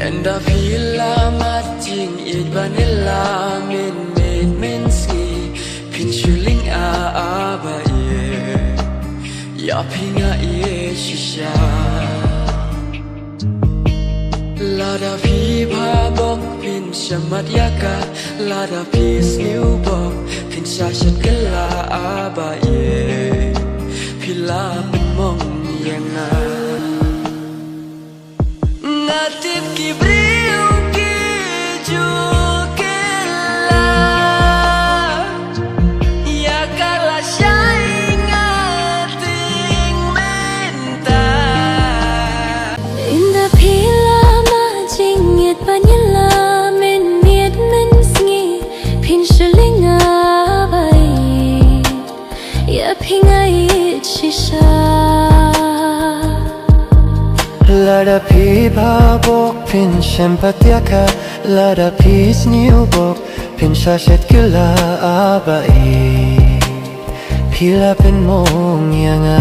Enda pila matching it vanilla min ski pin chuling ba ye ya pinga ye shisha la da pi ba bok pin shamat yaka la da pi sniu bok pin sha shat kala ba ye pila pin mong yanga natip ki brio ki jukela ya kala shainga ting menta inda pila ma jingit vanilla min sngi pin shalinga bai ya pinga it shisha Lada pi ba bok pin shempatiaka Lada pi sniu bok pin shashet gila abai Pila pin mong yanga